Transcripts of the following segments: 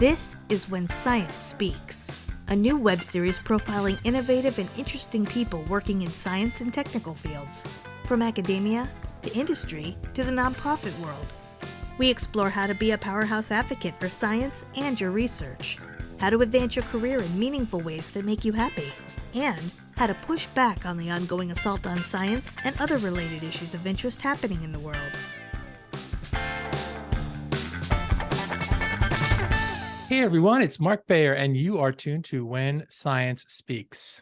This is When Science Speaks, a new web series profiling innovative and interesting people working in science and technical fields, from academia to industry to the nonprofit world. We explore how to be a powerhouse advocate for science and your research, how to advance your career in meaningful ways that make you happy, and how to push back on the ongoing assault on science and other related issues of interest happening in the world. Hey everyone, it's Mark Bayer, and you are tuned to When Science Speaks.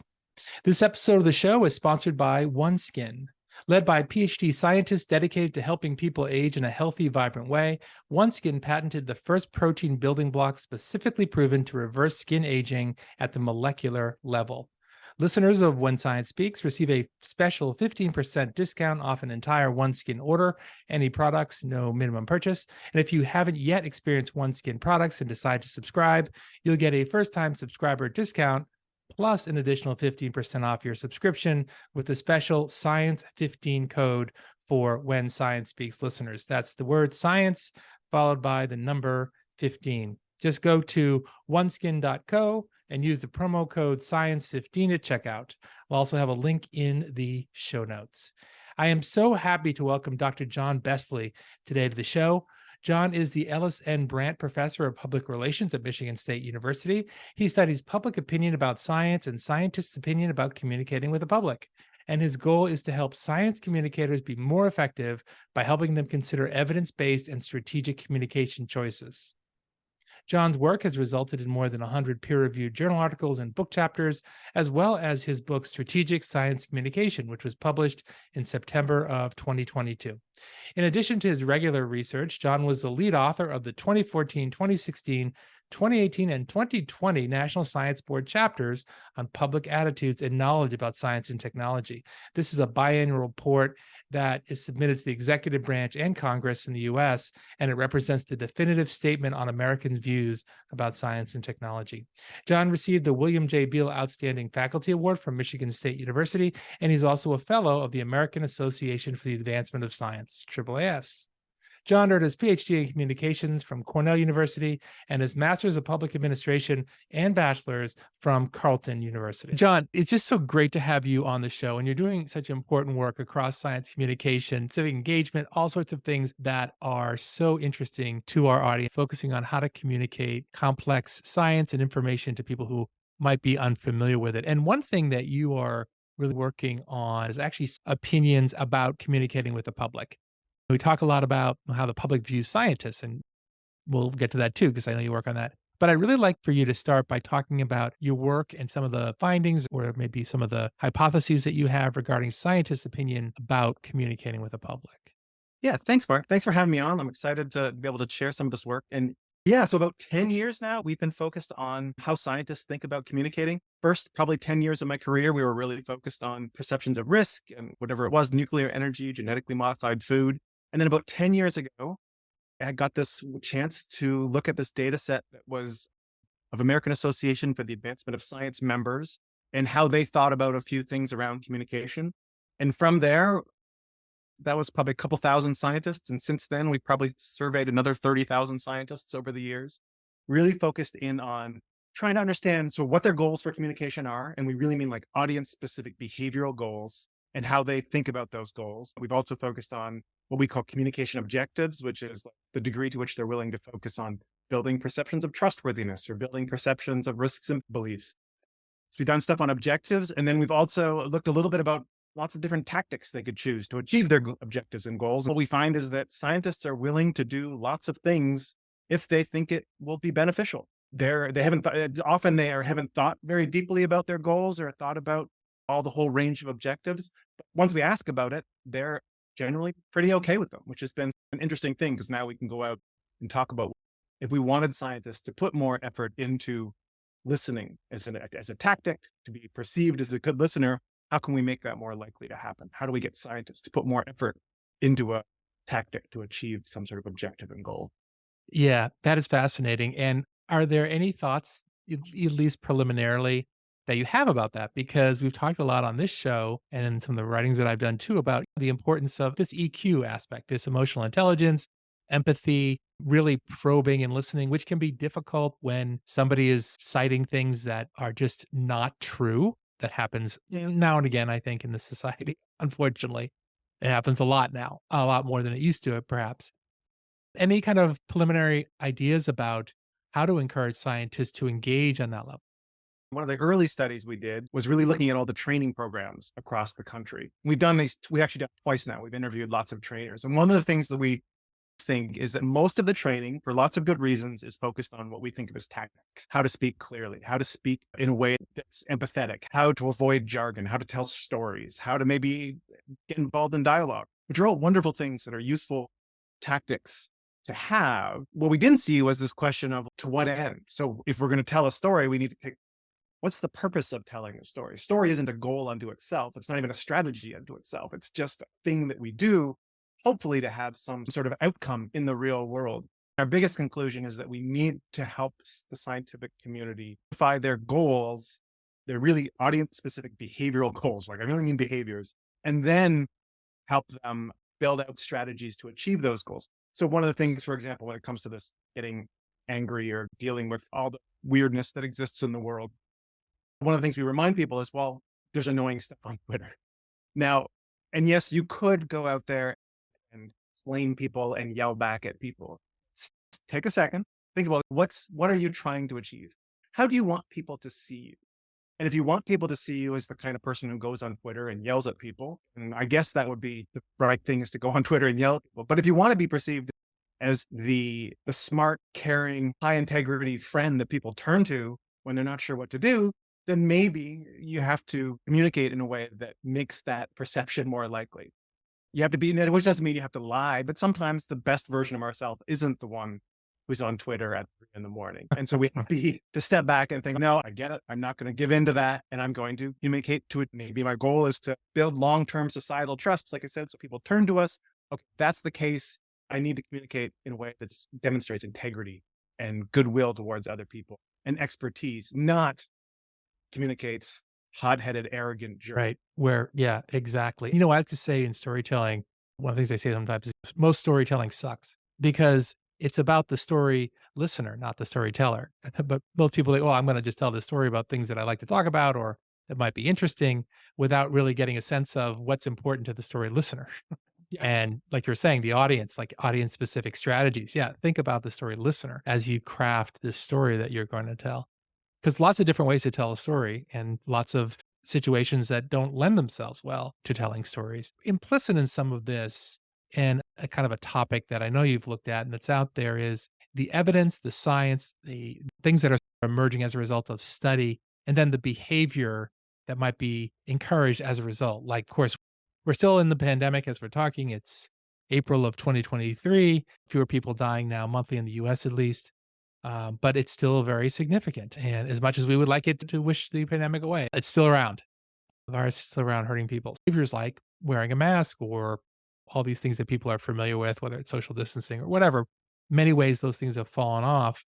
This episode of the show is sponsored by OneSkin. Led by Ph.D. scientists dedicated to helping people age in a healthy, vibrant way, OneSkin patented the first protein building block specifically proven to reverse skin aging at the molecular level. Listeners of When Science Speaks receive a special 15% discount off an entire OneSkin order. Any products, no minimum purchase. And if you haven't yet experienced OneSkin products and decide to subscribe, you'll get a first-time subscriber discount plus an additional 15% off your subscription with the special Science 15 code for When Science Speaks listeners. That's the word science followed by the number 15. Just go to oneskin.co and use the promo code SCIENCE15 at checkout. We'll also have a link in the show notes. I am so happy to welcome Dr. John Besley today to the show. John is the Ellis N. Brandt Professor of Public Relations at Michigan State University. He studies public opinion about science and scientists' opinion about communicating with the public. And his goal is to help science communicators be more effective by helping them consider evidence-based and strategic communication choices. John's work has resulted in more than 100 peer-reviewed journal articles and book chapters, as well as his book Strategic Science Communication, which was published in September of 2022. In addition to his regular research, John was the lead author of the 2014, 2016, 2018, and 2020 National Science Board chapters on public attitudes and knowledge about science and technology. This is a biannual report that is submitted to the executive branch and Congress in the U.S., and it represents the definitive statement on Americans' views about science and technology. John received the William J. Beale Outstanding Faculty Award from Michigan State University, and he's also a fellow of the American Association for the Advancement of Science, AAAS. John earned his Ph.D. in communications from Cornell University and his Master's of Public Administration and Bachelor's from Carleton University. John, it's just so great to have you on the show, and you're doing such important work across science communication, civic engagement, all sorts of things that are so interesting to our audience, focusing on how to communicate complex science and information to people who might be unfamiliar with it. And one thing that you are really working on is actually opinions about communicating with the public. We talk a lot about how the public views scientists, and we'll get to that too, because I know you work on that. But I'd really like for you to start by talking about your work and some of the findings, or maybe some of the hypotheses that you have regarding scientists' opinion about communicating with the public. Yeah, thanks, Mark. Thanks for having me on. I'm excited to be able to share some of this work. And yeah, so about 10 years now, we've been focused on how scientists think about communicating. First, probably 10 years of my career, we were really focused on perceptions of risk and whatever it was, nuclear energy, genetically modified food. And then about 10 years ago, I got this chance to look at this data set that was of American Association for the Advancement of Science members and how they thought about a few things around communication. And from there, that was probably a couple thousand scientists. And since then, we probably surveyed another 30,000 scientists over the years, really focused in on trying to understand what their goals for communication are. And we really mean like audience-specific behavioral goals and how they think about those goals. We've also focused on what we call communication objectives, which is the degree to which they're willing to focus on building perceptions of trustworthiness or building perceptions of risks and beliefs. So we've done stuff on objectives. And then we've also looked a little bit about lots of different tactics they could choose to achieve their objectives and goals. And what we find is that scientists are willing to do lots of things if they think it will be beneficial. They haven't thought very deeply about their goals or thought about all the whole range of objectives. But once we ask about it, they're generally pretty okay with them, which has been an interesting thing because now we can go out and talk about if we wanted scientists to put more effort into listening as a tactic to be perceived as a good listener, how can we make that more likely to happen? How do we get scientists to put more effort into a tactic to achieve some sort of objective and goal? Yeah, that is fascinating. And are there any thoughts, at least preliminarily, that you have about that? Because we've talked a lot on this show and in some of the writings that I've done too about the importance of this EQ aspect, this emotional intelligence, empathy, really probing and listening, which can be difficult when somebody is citing things that are just not true. That happens now and again, I think, in the society. Unfortunately, it happens a lot now, a lot more than it used to, perhaps. Any kind of preliminary ideas about how to encourage scientists to engage on that level? One of the early studies we did was really looking at all the training programs across the country. We actually done it twice now. We've interviewed lots of trainers. And one of the things that we think is that most of the training, for lots of good reasons, is focused on what we think of as tactics: how to speak clearly, how to speak in a way that's empathetic, how to avoid jargon, how to tell stories, how to maybe get involved in dialogue, which are all wonderful things that are useful tactics to have. What we didn't see was this question of to what end. So if we're going to tell a story, we need to pick, what's the purpose of telling a story? Story isn't a goal unto itself. It's not even a strategy unto itself. It's just a thing that we do, hopefully to have some sort of outcome in the real world. Our biggest conclusion is that we need to help the scientific community define their goals. They're really audience-specific behavioral goals, like I really mean behaviors, and then help them build out strategies to achieve those goals. So one of the things, for example, when it comes to this getting angry or dealing with all the weirdness that exists in the world, one of the things we remind people is, well, there's annoying stuff on Twitter. Now, and yes, you could go out there and flame people and yell back at people. Take a second, think about what are you trying to achieve? How do you want people to see you? And if you want people to see you as the kind of person who goes on Twitter and yells at people, and I guess that would be the right thing, is to go on Twitter and yell at people. But if you want to be perceived as the smart, caring, high integrity friend that people turn to when they're not sure what to do, then maybe you have to communicate in a way that makes that perception more likely. You have to be, which doesn't mean you have to lie, but sometimes the best version of ourselves isn't the one who's on Twitter at 3 a.m. And so we have to step back and think, no, I get it. I'm not going to give in to that. And I'm going to communicate to it. Maybe my goal is to build long-term societal trust, like I said, so people turn to us. Okay, if that's the case, I need to communicate in a way that demonstrates integrity and goodwill towards other people and expertise, not communicates hot-headed, arrogant jerk. Right. Where, yeah, exactly. I like to say in storytelling, one of the things I say sometimes is most storytelling sucks because it's about the story listener, not the storyteller. But most people think, oh, I'm going to just tell this story about things that I like to talk about or that might be interesting without really getting a sense of what's important to the story listener. Yeah. And like you're saying, the audience, like audience specific strategies. Yeah. Think about the story listener as you craft this story that you're going to tell. Because lots of different ways to tell a story and lots of situations that don't lend themselves well to telling stories. Implicit in some of this, and a kind of a topic that I know you've looked at and that's out there, is the evidence, the science, the things that are emerging as a result of study, and then the behavior that might be encouraged as a result. Like, of course, we're still in the pandemic as we're talking. It's April of 2023, fewer people dying now monthly in the US at least. But it's still very significant. And as much as we would like it to wish the pandemic away, it's still around. The virus is still around hurting people. Behaviors like wearing a mask or all these things that people are familiar with, whether it's social distancing or whatever, many ways those things have fallen off.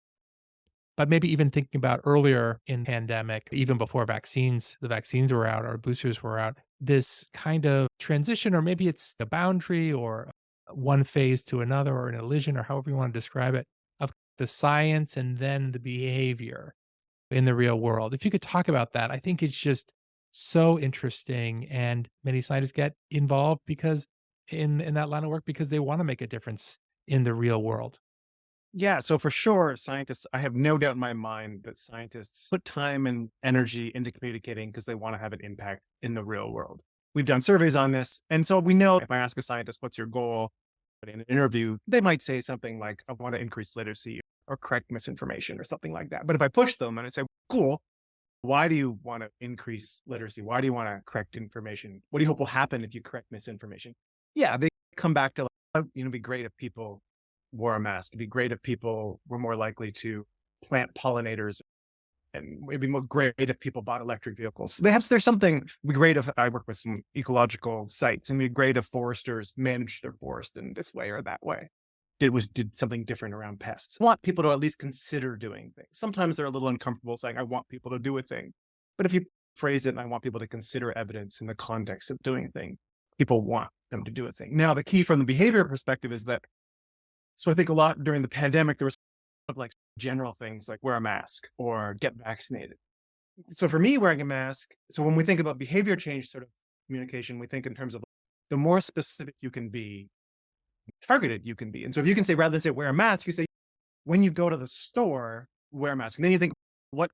But maybe even thinking about earlier in pandemic, even before the vaccines were out or boosters were out, this kind of transition, or maybe it's a boundary or one phase to another or an elision or however you want to describe it, of the science and then the behavior in the real world. If you could talk about that, I think it's just so interesting. And many scientists get involved because in that line of work because they want to make a difference in the real world. Yeah, so for sure, I have no doubt in my mind that scientists put time and energy into communicating because they want to have an impact in the real world. We've done surveys on this. And so we know if I ask a scientist, what's your goal? In an interview, they might say something like, I want to increase literacy or correct misinformation or something like that. But if I push them and I say, cool, why do you want to increase literacy? Why do you want to correct information? What do you hope will happen if you correct misinformation? Yeah, they come back to, it'd be great if people wore a mask. It'd be great if people were more likely to plant pollinators, and it'd be more great if people bought electric vehicles. There's something. It'd be great if I work with some ecological sites, and it'd be great if foresters managed their forest in this way or that way. Did something different around pests. I want people to at least consider doing things. Sometimes they're a little uncomfortable saying, I want people to do a thing. But if you phrase it, and I want people to consider evidence in the context of doing a thing, people want them to do a thing. Now, the key from the behavior perspective is that So I think a lot during the pandemic, there was of like general things like wear a mask or get vaccinated. So for me, wearing a mask, so when we think about behavior change sort of communication, we think in terms of the more specific you can be, targeted you can be. And so if you can say, rather than say wear a mask, you say, when you go to the store, wear a mask. And then you think,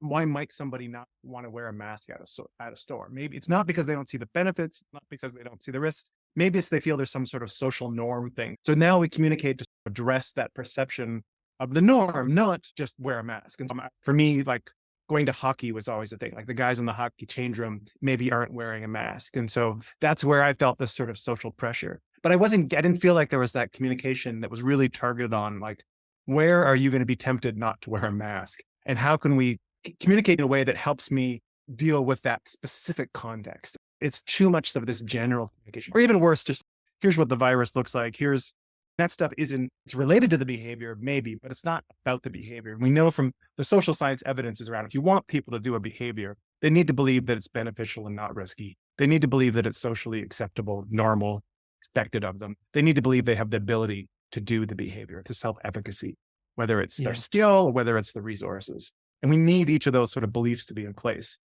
why might somebody not want to wear a mask at a store? Maybe it's not because they don't see the benefits, not because they don't see the risks. Maybe it's they feel there's some sort of social norm thing. So now we communicate to address that perception of the norm, not just wear a mask. And so for me, like going to hockey was always a thing. Like the guys in the hockey change room maybe aren't wearing a mask. And so that's where I felt this sort of social pressure. But I didn't feel like there was that communication that was really targeted on like, where are you going to be tempted not to wear a mask? And how can we communicate in a way that helps me deal with that specific context? It's too much of this general communication, or even worse, just here's what the virus looks like. Here's that stuff it's related to the behavior, maybe, but it's not about the behavior. We know from the social science evidence is around, if you want people to do a behavior, they need to believe that it's beneficial and not risky. They need to believe that it's socially acceptable, normal, expected of them. They need to believe they have the ability to do the behavior, to self-efficacy, whether it's their skill or whether it's the resources. And we need each of those sort of beliefs to be in place,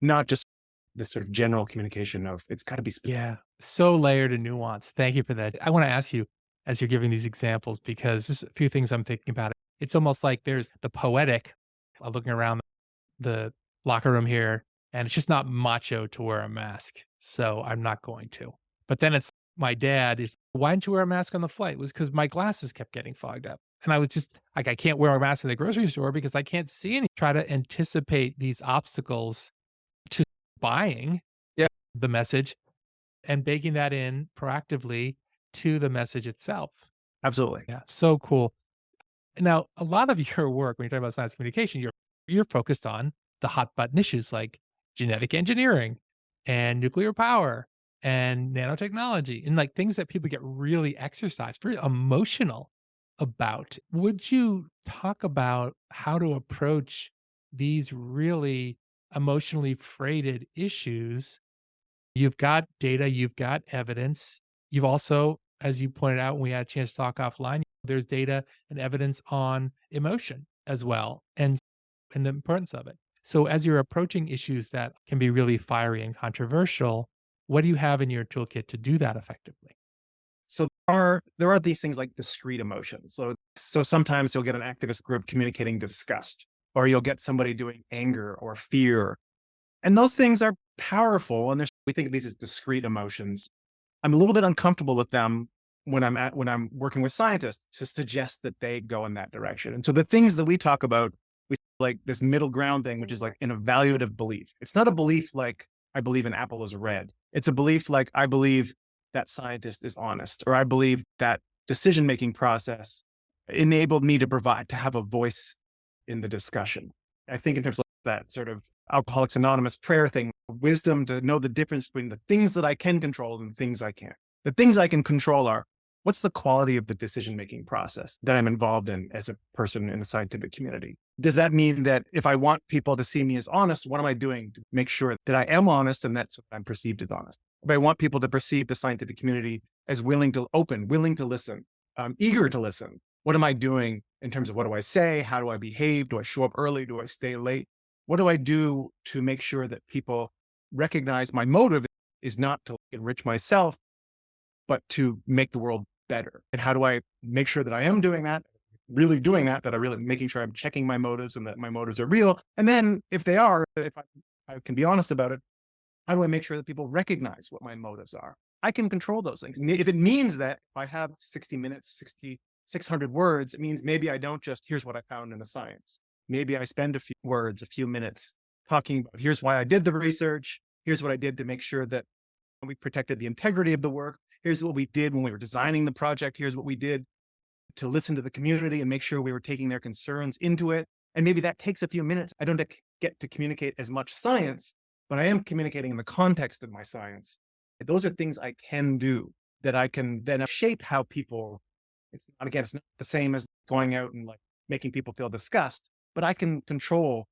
not just this sort of general communication of it's got to be specific. Yeah. So layered and nuanced. Thank you for that. I want to ask you, as you're giving these examples, because just a few things I'm thinking about. It's almost like there's the poetic, looking around the locker room here, and it's just not macho to wear a mask. So I'm not going to. But then it's my dad is, why didn't you wear a mask on the flight? It was because my glasses kept getting fogged up. And I was just like, I can't wear a mask in the grocery store because I can't see any. Try to anticipate these obstacles to buying the message and baking that in proactively to the message itself. Absolutely. Yeah. So cool. Now, a lot of your work, when you're talking about science communication, you're focused on the hot button issues like genetic engineering and nuclear power and nanotechnology and like things that people get really exercised, very emotional about. Would you talk about how to approach these really emotionally freighted issues? You've got data, you've got evidence. You've also, as you pointed out when we had a chance to talk offline, there's data and evidence on emotion as well and the importance of it. So as you're approaching issues that can be really fiery and controversial, what do you have in your toolkit to do that effectively? So there are these things like discrete emotions. So sometimes you'll get an activist group communicating disgust, or you'll get somebody doing anger or fear. And those things are powerful. And we think of these as discrete emotions. I'm a little bit uncomfortable with them when I'm working with scientists to suggest that they go in that direction. And so the things that we talk about, we like this middle ground thing, which is like an evaluative belief. It's not a belief like I believe an apple is red. It's a belief like I believe that scientist is honest, or I believe that decision-making process enabled me to have a voice in the discussion. I think in terms of that sort of Alcoholics Anonymous prayer thing, wisdom to know the difference between the things that I can control and the things I can't. The things I can control are what's the quality of the decision-making process that I'm involved in as a person in the scientific community? Does that mean that if I want people to see me as honest, what am I doing to make sure that I am honest and that's what I'm perceived as honest? If I want people to perceive the scientific community as willing to listen, eager to listen, what am I doing in terms of what do I say? How do I behave? Do I show up early? Do I stay late? What do I do to make sure that people recognize my motive is not to enrich myself, but to make the world better? And how do I make sure that I am doing that, really doing that I really making sure I'm checking my motives and that my motives are real? And then if they are, if I can be honest about it, how do I make sure that people recognize what my motives are? I can control those things. If it means that if I have 60 minutes, 600 words, it means maybe I don't just, here's what I found in the science. Maybe I spend a few minutes talking about here's why I did the research. Here's what I did to make sure that we protected the integrity of the work. Here's what we did when we were designing the project. Here's what we did to listen to the community and make sure we were taking their concerns into it. And maybe that takes a few minutes. I don't get to communicate as much science, but I am communicating in the context of my science. Those are things I can do that I can then shape how people, it's not the same as going out and like making people feel disgust, but I can control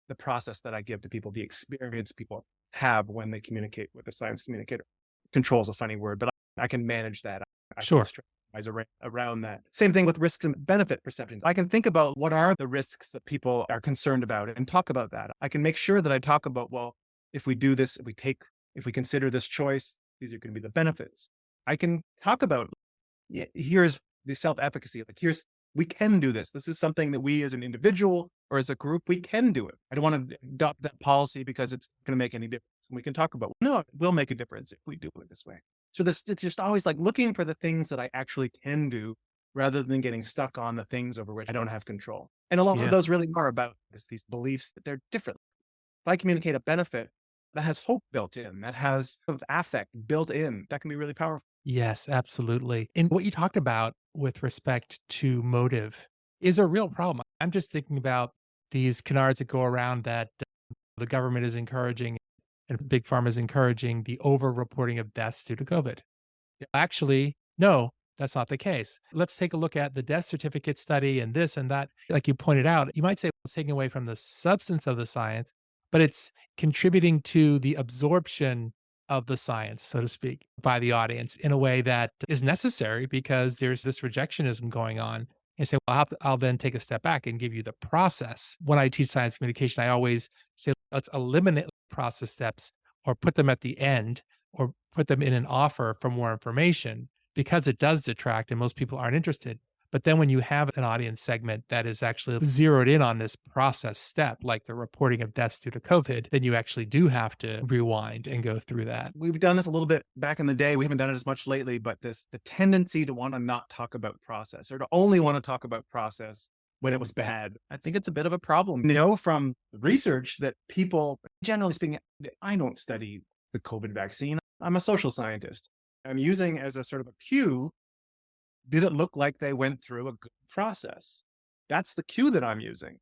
the process that I give to people, the experience people have when they communicate with a science communicator. Control is a funny word, but I can manage that. I can Sure. around that. Same thing with risks and benefit perceptions. I can think about what are the risks that people are concerned about and talk about that. I can make sure that I talk about, well, if we do this, if we consider this choice, these are going to be the benefits. I can talk about, here's the self-efficacy. Like, we can do this. This is something that we as an individual or as a group, we can do it. I don't want to adopt that policy because it's going to make any difference. And we can talk about, no, it will make a difference if we do it this way. So it's just always like looking for the things that I actually can do rather than getting stuck on the things over which I don't have control. And a lot of those really are about these beliefs that they're different. If I communicate a benefit that has hope built in, that has sort of affect built in, that can be really powerful. Yes, absolutely. And what you talked about with respect to motive is a real problem. I'm just thinking about these canards that go around that the government is encouraging and Big Pharma is encouraging the over-reporting of deaths due to COVID. Yeah. Actually, no, that's not the case. Let's take a look at the death certificate study and this and that. Like you pointed out, you might say it's taking away from the substance of the science, but it's contributing to the absorption of the science, so to speak, by the audience in a way that is necessary because there's this rejectionism going on. And say, well, I'll then take a step back and give you the process. When I teach science communication, I always say, let's eliminate process steps or put them at the end or put them in an offer for more information because it does detract and most people aren't interested. But then when you have an audience segment that is actually zeroed in on this process step, like the reporting of deaths due to COVID, then you actually do have to rewind and go through that. We've done this a little bit back in the day. We haven't done it as much lately, but the tendency to want to not talk about process or to only want to talk about process when it was bad, I think it's a bit of a problem. You know, from research that people, generally speaking, I don't study the COVID vaccine. I'm a social scientist. I'm using as a sort of a cue, did it look like they went through a good process? That's the cue that I'm using.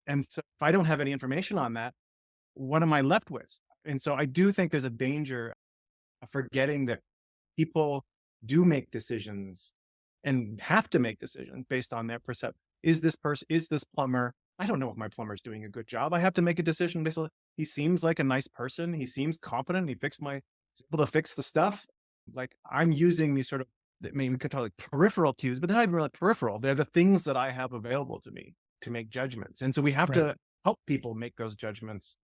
And so if I don't have any information on that, what am I left with? And so I do think there's a danger of forgetting that people do make decisions and have to make decisions based on their perception. Is this plumber? I don't know if my plumber's doing a good job. I have to make a decision based on, he seems like a nice person. He seems competent. He's able to fix the stuff. Like, I'm using these sort of, maybe we could call it peripheral cues, but they're not even really peripheral. They're the things that I have available to me to make judgments. And so we have to help people make those judgments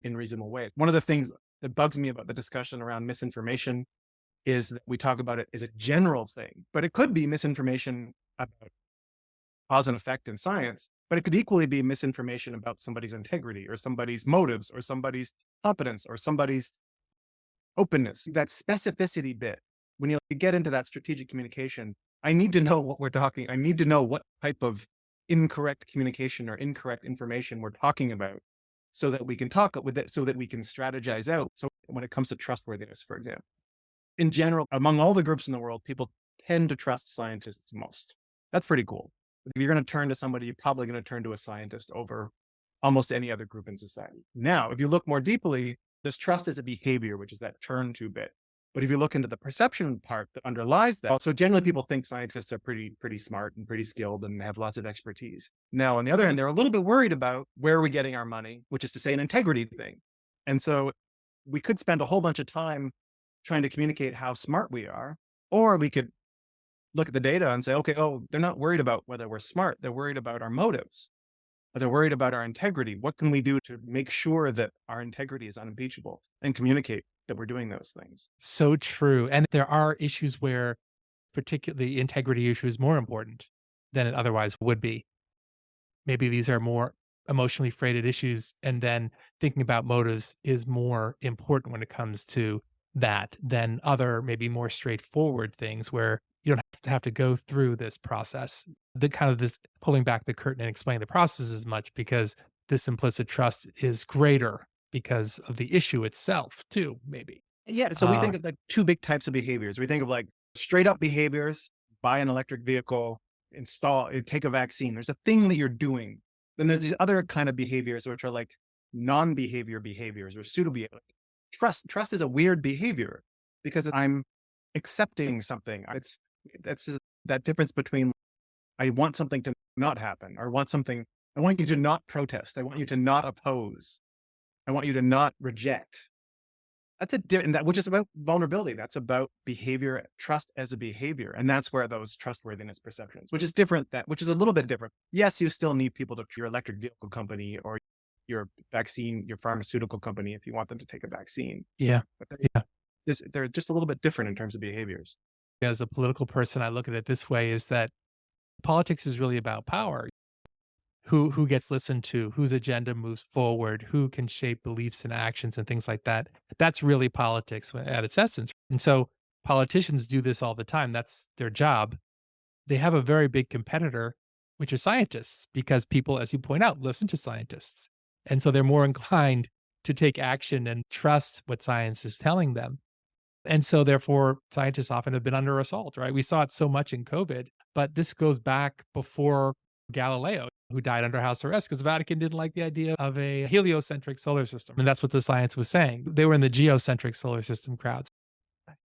in reasonable ways. One of the things that bugs me about the discussion around misinformation is that we talk about it as a general thing, but it could be misinformation about cause and effect in science, but it could equally be misinformation about somebody's integrity or somebody's motives or somebody's competence or somebody's openness. That specificity bit, when you get into that strategic communication, I need to know what we're talking. I need to know what type of incorrect communication or incorrect information we're talking about so that we can talk with it, so that we can strategize out. So when it comes to trustworthiness, for example, in general, among all the groups in the world, people tend to trust scientists most. That's pretty cool. If you're going to turn to somebody, you're probably going to turn to a scientist over almost any other group in society. Now, if you look more deeply, there's trust as a behavior, which is that turn to bit. But if you look into the perception part that underlies that, so generally people think scientists are pretty smart and pretty skilled and have lots of expertise. Now, on the other hand, they're a little bit worried about where are we getting our money, which is to say an integrity thing. And so we could spend a whole bunch of time trying to communicate how smart we are, or we could look at the data and say, okay, they're not worried about whether we're smart. They're worried about our motives. They're worried about our integrity. What can we do to make sure that our integrity is unimpeachable and communicate that we're doing those things? So true. And there are issues where particularly the integrity issue is more important than it otherwise would be. Maybe these are more emotionally freighted issues. And then thinking about motives is more important when it comes to that than other, maybe more straightforward things where you don't have to go through this process. The kind of this pulling back the curtain and explaining the process as much because this implicit trust is greater because of the issue itself too, maybe. Yeah. So we think of like two big types of behaviors. We think of like straight up behaviors, buy an electric vehicle, take a vaccine. There's a thing that you're doing. Then there's these other kind of behaviors, which are like non-behavior behaviors or pseudo behavior. Trust is a weird behavior because I'm accepting something. That's that difference between I want something to not happen or I want you to not protest. I want you to not oppose. I want you to not reject. That's which is about vulnerability. That's about behavior, trust as a behavior. And that's where those trustworthiness perceptions, which is which is a little bit different. Yes, you still need people to your electric vehicle company or your pharmaceutical company, if you want them to take a vaccine. Yeah. But Yeah. they're just a little bit different in terms of behaviors. As a political person, I look at it this way, is that politics is really about power. Who gets listened to, whose agenda moves forward, who can shape beliefs and actions and things like that. That's really politics at its essence. And so politicians do this all the time. That's their job. They have a very big competitor, which are scientists, because people, as you point out, listen to scientists. And so they're more inclined to take action and trust what science is telling them. And so therefore, scientists often have been under assault, right? We saw it so much in COVID, but this goes back before Galileo, who died under house arrest because the Vatican didn't like the idea of a heliocentric solar system. And that's what the science was saying. They were in the geocentric solar system crowds.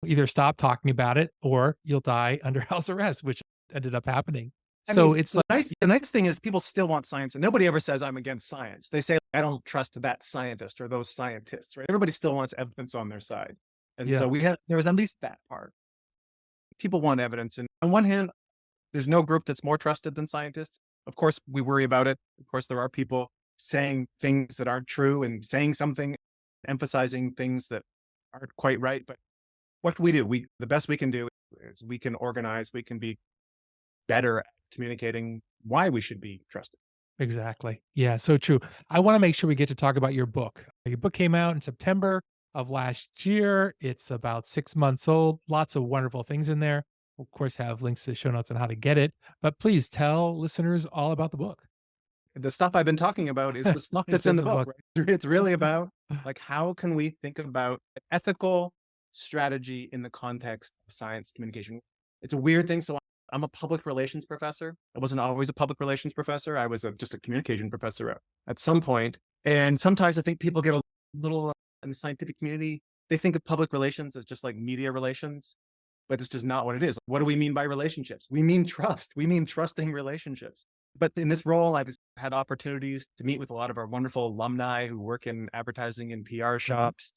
Either stop talking about it or you'll die under house arrest, which ended up happening. It's like the nice thing is people still want science, and nobody ever says I'm against science. They say I don't trust that scientist or those scientists, right? Everybody still wants evidence on their side. And so there was at least that part. People want evidence. And on one hand, there's no group that's more trusted than scientists. Of course, we worry about it. Of course, there are people saying things that aren't true and saying something, emphasizing things that aren't quite right. But what can we do? The best we can do is we can organize, we can be better at communicating why we should be trusted. Exactly. Yeah, so true. I want to make sure we get to talk about your book. Your book came out in September of last year. It's about 6 months old. Lots of wonderful things in there. We'll, of course, have links to the show notes on how to get it. But please tell listeners all about the book. The stuff I've been talking about is the stuff that's in the book. Right? It's really about like, how can we think about ethical strategy in the context of science communication? It's a weird thing. So I'm a public relations professor. I wasn't always a public relations professor. I was just a communication professor at some point. And sometimes I think people get a little in the scientific community, they think of public relations as just like media relations, but it's just not what it is. What do we mean by relationships? We mean trust. We mean trusting relationships. But in this role, I've had opportunities to meet with a lot of our wonderful alumni who work in advertising and PR shops.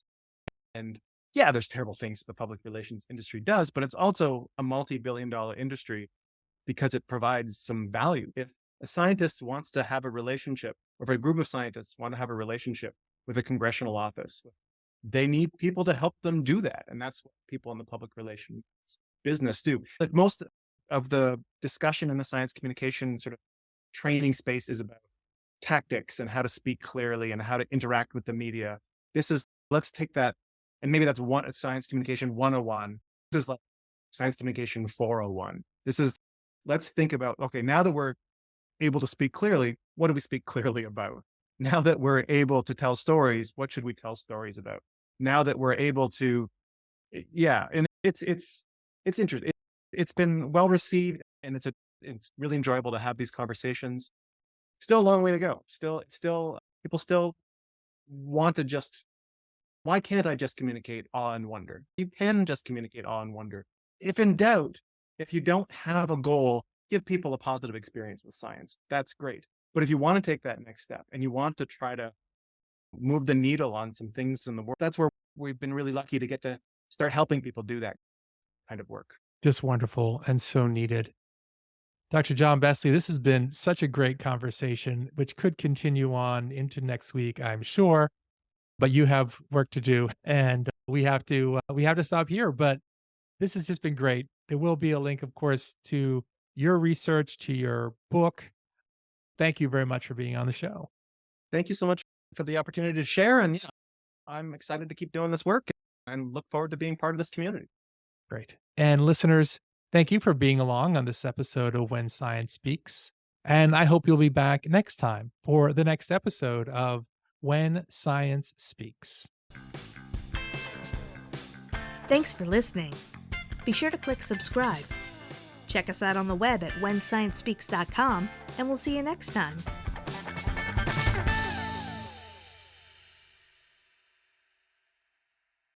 And yeah, there's terrible things that the public relations industry does, but it's also a multi-billion-dollar industry because it provides some value. If a scientist wants to have a relationship, or if a group of scientists want to have a relationship with a congressional office, they need people to help them do that. And that's what people in the public relations business do. Like most of the discussion in the science communication sort of training space is about tactics and how to speak clearly and how to interact with the media. Let's take that. And maybe that's science communication 101. This is like science communication 401. Let's think about, okay, now that we're able to speak clearly, what do we speak clearly about? Now that we're able to tell stories, what should we tell stories about? Now that we're able to, and it's interesting. It's been well received, and it's really enjoyable to have these conversations. Still a long way to go. Still, people still want to why can't I just communicate awe and wonder? You can just communicate awe and wonder. If in doubt, if you don't have a goal, give people a positive experience with science. That's great. But if you want to take that next step and you want to try to move the needle on some things in the world, that's where we've been really lucky to get to start helping people do that kind of work. Just wonderful and so needed. Dr. John Besley, this has been such a great conversation, which could continue on into next week, I'm sure. But you have work to do, and we have to stop here. But this has just been great. There will be a link, of course, to your research, to your book. Thank you very much for being on the show. Thank you so much for the opportunity to share. And I'm excited to keep doing this work and look forward to being part of this community. Great. And listeners, thank you for being along on this episode of When Science Speaks. And I hope you'll be back next time for the next episode of When Science Speaks. Thanks for listening. Be sure to click subscribe. Check us out on the web at whensciencespeaks.com, and we'll see you next time.